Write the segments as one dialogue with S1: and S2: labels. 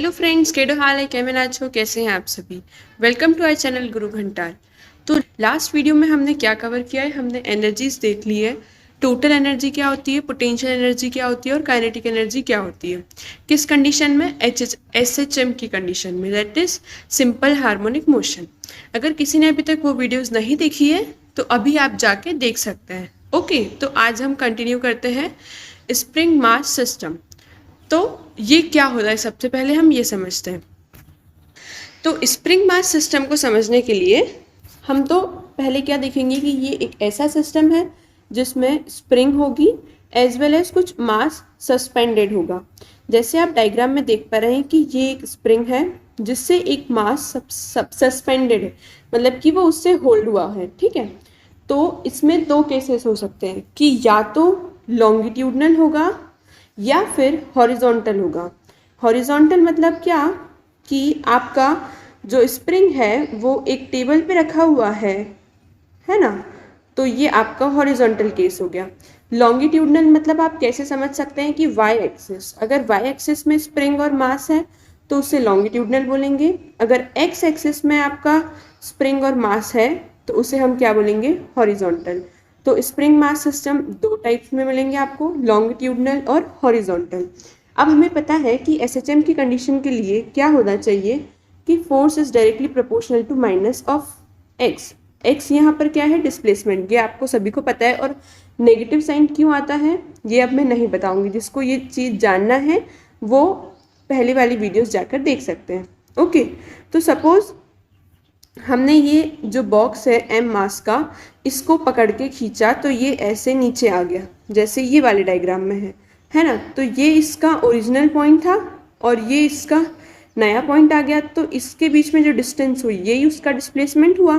S1: Hello friends, केडो हाल है caiman आज हो, कैसे हैं आप सभी। वेलकम टू आवर चैनल गुरु भंडार। तो लास्ट वीडियो में हमने क्या कवर किया है, हमने एनर्जीज देख ली है। टोटल एनर्जी क्या होती है, पोटेंशियल एनर्जी क्या होती है और काइनेटिक एनर्जी क्या होती है। किस कंडीशन में, SHM की कंडीशन में, that is simple harmonic motion. अगर किसी ने अभी तक वो वीडियोज़ नहीं देखी है तो अभी आप जाके देख सकते हैं। ओके, तो आज हम कंटिन्यू करते हैं स्प्रिंग मास सिस्टम। तो ये क्या होता है, सबसे पहले हम ये समझते हैं। तो स्प्रिंग मास सिस्टम को समझने के लिए हम तो पहले क्या देखेंगे कि ये एक ऐसा सिस्टम है जिसमें स्प्रिंग होगी एज वेल एज कुछ मास सस्पेंडेड होगा। जैसे आप डायग्राम में देख पा रहे हैं कि ये एक स्प्रिंग है जिससे एक मास सस्पेंडेड है, मतलब कि वो उससे होल्ड हुआ है। ठीक है, तो इसमें दो केसेस हो सकते हैं कि या तो लॉन्गिट्यूडनल होगा या फिर हॉरिजॉन्टल होगा। हॉरिजॉन्टल मतलब क्या कि आपका जो स्प्रिंग है वो एक टेबल पे रखा हुआ है ना, तो ये आपका हॉरिजॉन्टल केस हो गया। लॉन्गिट्यूडनल मतलब आप कैसे समझ सकते हैं कि वाई एक्सिस, अगर वाई एक्सिस में स्प्रिंग और मास है तो उसे लॉन्गिट्यूडनल बोलेंगे। अगर एक्स एक्सिस में आपका स्प्रिंग और मास है तो उसे हम क्या बोलेंगे, हॉरिजॉन्टल। तो स्प्रिंग मास सिस्टम दो टाइप्स में मिलेंगे आपको, लॉन्गिट्यूडनल और हॉरिजॉन्टल। अब हमें पता है कि SHM की कंडीशन के लिए क्या होना चाहिए कि force is directly proportional to minus of x. X यहाँ पर क्या है, डिस्प्लेसमेंट, ये आपको सभी को पता है। और नेगेटिव साइन क्यों आता है ये अब मैं नहीं बताऊंगी, जिसको ये चीज़ जानना है वो पहले वाली वीडियोस जाकर देख सकते हैं। ओके, तो सपोज हमने ये जो बॉक्स है M मास का, इसको पकड़ के खींचा तो ये ऐसे नीचे आ गया जैसे ये वाले डायग्राम में है ना। तो ये इसका ओरिजिनल पॉइंट था और ये इसका नया पॉइंट आ गया, तो इसके बीच में जो डिस्टेंस हुई यही उसका डिस्प्लेसमेंट हुआ।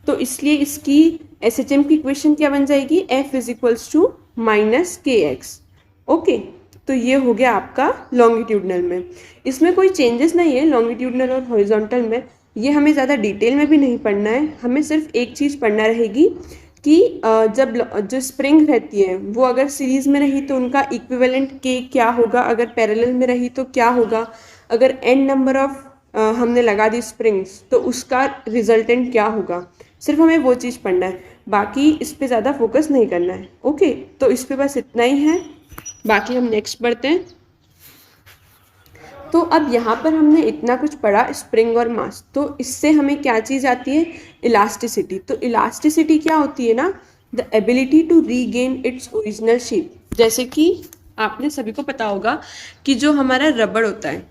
S1: तो इसलिए इसकी SHM की इक्वेशन क्या बन जाएगी, F is equals to minus KX। Okay, तो ये हो गया आपका लॉन्गिट्यूडनल में। इसमें कोई चेंजेस नहीं है लॉन्गिट्यूडनल और हॉरिजॉन्टल में, ये हमें ज़्यादा डिटेल में भी नहीं पढ़ना है। हमें सिर्फ एक चीज़ पढ़ना रहेगी कि जब जो स्प्रिंग रहती है वो अगर सीरीज़ में रही तो उनका इक्विवेलेंट K क्या होगा, अगर पैरेलल में रही तो क्या होगा, अगर n नंबर ऑफ हमने लगा दी स्प्रिंग्स तो उसका रिजल्टेंट क्या होगा। सिर्फ हमें वो चीज़ पढ़ना है, बाकी इस पर ज़्यादा फोकस नहीं करना है। ओके, तो इस पर बस इतना ही है, बाकी हम नेक्स्ट बढ़ते हैं। तो अब यहाँ पर हमने इतना कुछ पढ़ा स्प्रिंग और मास, तो इससे हमें क्या चीज़ आती है, इलास्टिसिटी। तो इलास्टिसिटी क्या होती है ना, the ability to regain its original shape. जैसे कि आपने सभी को पता होगा कि जो हमारा रबड़ होता है,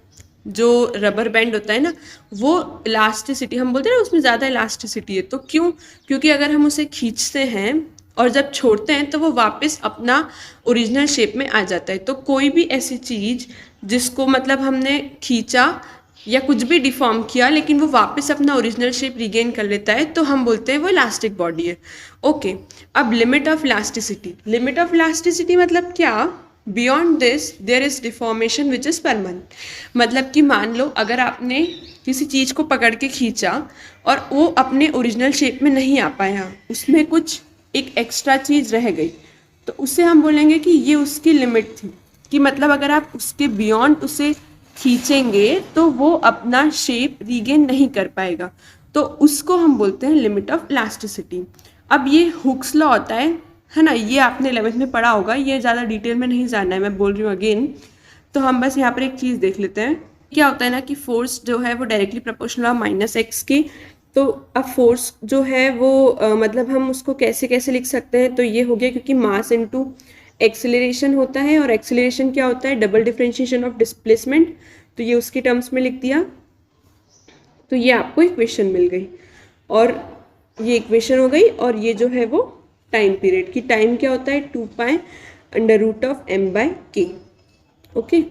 S1: जो रबर बैंड होता है ना, वो इलास्टिसिटी हम बोलते हैं ना, उसमें ज़्यादा इलास्टिसिटी है। तो क्यों, क्योंकि अगर हम उसे खींचते हैं और जब छोड़ते हैं तो वो वापस अपना ओरिजिनल शेप में आ जाता है। तो कोई भी ऐसी चीज़ जिसको मतलब हमने खींचा या कुछ भी डिफॉर्म किया लेकिन वो वापस अपना ओरिजिनल शेप रिगेन कर लेता है तो हम बोलते हैं वो इलास्टिक बॉडी है। ओके, अब limit of elasticity. Limit of elasticity मतलब क्या, beyond this there is deformation which is permanent. मतलब कि मान लो अगर आपने किसी चीज़ को पकड़ के खींचा और वो अपने ओरिजिनल शेप में नहीं आ पाया, उसमें कुछ एक एक्स्ट्रा चीज़ रह गई, तो उसे हम बोलेंगे कि ये उसकी लिमिट थी। कि मतलब अगर आप उसके बियॉन्ड उसे खींचेंगे तो वो अपना शेप रीगेन नहीं कर पाएगा, तो उसको हम बोलते हैं लिमिट ऑफ इलास्टिसिटी। अब ये हुक्स लॉ होता है ना, ये आपने 11th में पढ़ा होगा, ये ज़्यादा डिटेल में नहीं जानना है, मैं बोल रही हूँ अगेन। तो हम बस यहाँ पर एक चीज़ देख लेते हैं। क्या होता है ना कि फोर्स जो है वो डायरेक्टली प्रोपोर्शनल है माइनस एक्स के। तो अब फोर्स जो है वो मतलब हम उसको कैसे कैसे लिख सकते हैं, तो ये हो गया क्योंकि मास इनटू एक्सेलरेशन होता है, और एक्सेलरेशन क्या होता है, डबल डिफरेंशिएशन ऑफ डिस्प्लेसमेंट। तो ये उसके टर्म्स में लिख दिया, तो ये आपको इक्वेशन मिल गई। और ये इक्वेशन हो गई, और ये जो है वो टाइम पीरियड की, टाइम क्या होता है 2 pi under root of m/k। Okay.